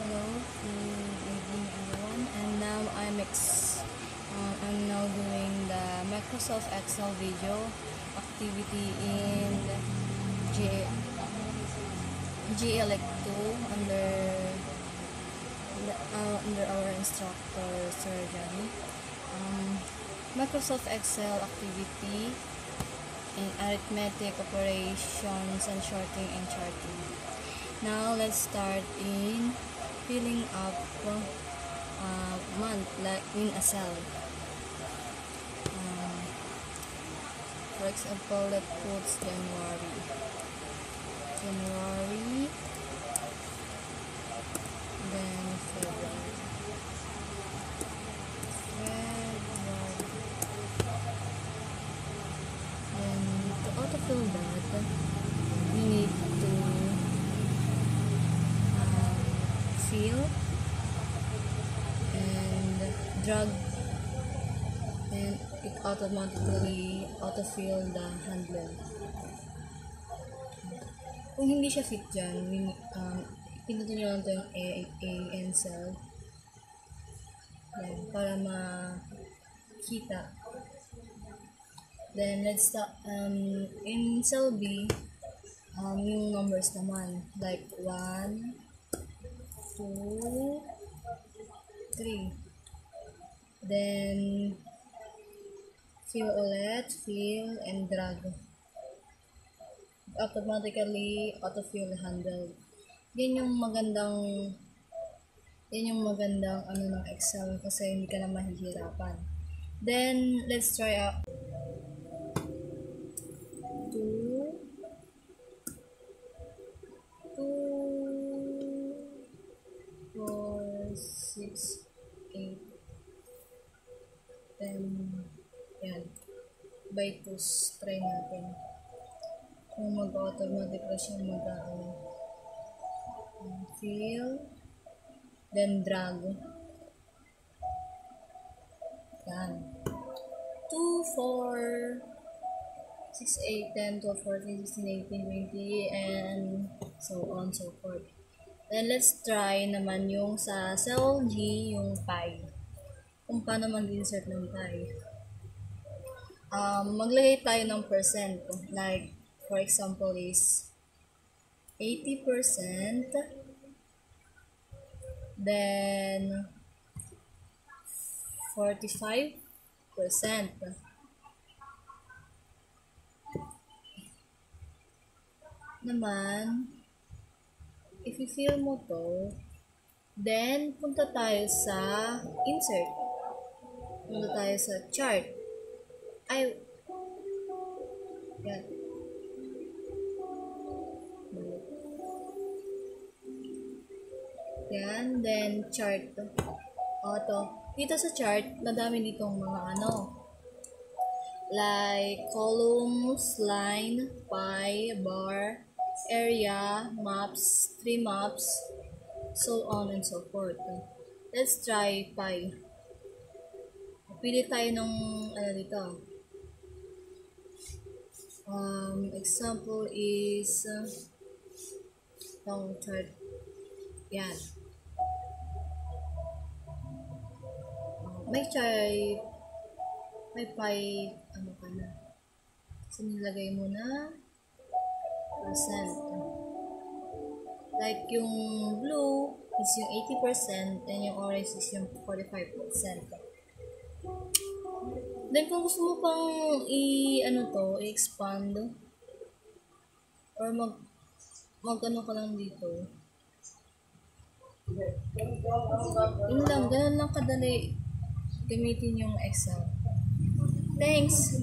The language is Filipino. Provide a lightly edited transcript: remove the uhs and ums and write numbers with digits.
Hello, good evening everyone, and now I'm now doing the Microsoft Excel video activity in GLEC 2 under our instructor Sir Johnny. Microsoft Excel activity in arithmetic operations and sorting and charting. Now let's start in filling up month like in a cell. For example, let's put January, then February, then to autofill that, we need to fill and drag, and it automatically autofill the handler. Kung hindi siya fit dyan, pinutin nyo lang ito yung A and cell. Yan, para makita. Then let's start in cell B, yung numbers naman, like 1, 2, 3. Then fill ulit, fill and drag. Automatically autofill handle. Yan yung magandang ano ng Excel, kasi hindi ka na mahihirapan. Then let's try out 2, 4, 6, 8, 10. Yan. By 2, try natin. Kung mag-automatic na siya fill, then drag. Yan. 2, 4, 6, 8, 10, 12, 14, 16, 18, 20, and so on, so forth. Then let's try naman yung sa cell G, yung pi. Kung paano mag-insert ng pi. Maglagay tayo ng percent. Like, for example is 80%, then 45%. Naman, if i-fill mo to, then punta tayo sa insert. Punta tayo sa chart. Yan. Yan, then chart. Dito sa chart, nadami ditong mga like columns, line, pie, bar, area, maps, 3 maps, so on and so forth. Let's try pie. Pili tayo ng dito. Example is long chart. Yan. May pie, ka na. So, nilagay mo na percent. Like yung blue is yung 80% and yung orange is yung 45%. Then, kung gusto mo pang i-expand or mag-ano ka lang dito. Ganun lang kadali gamitin yung Excel. Thanks!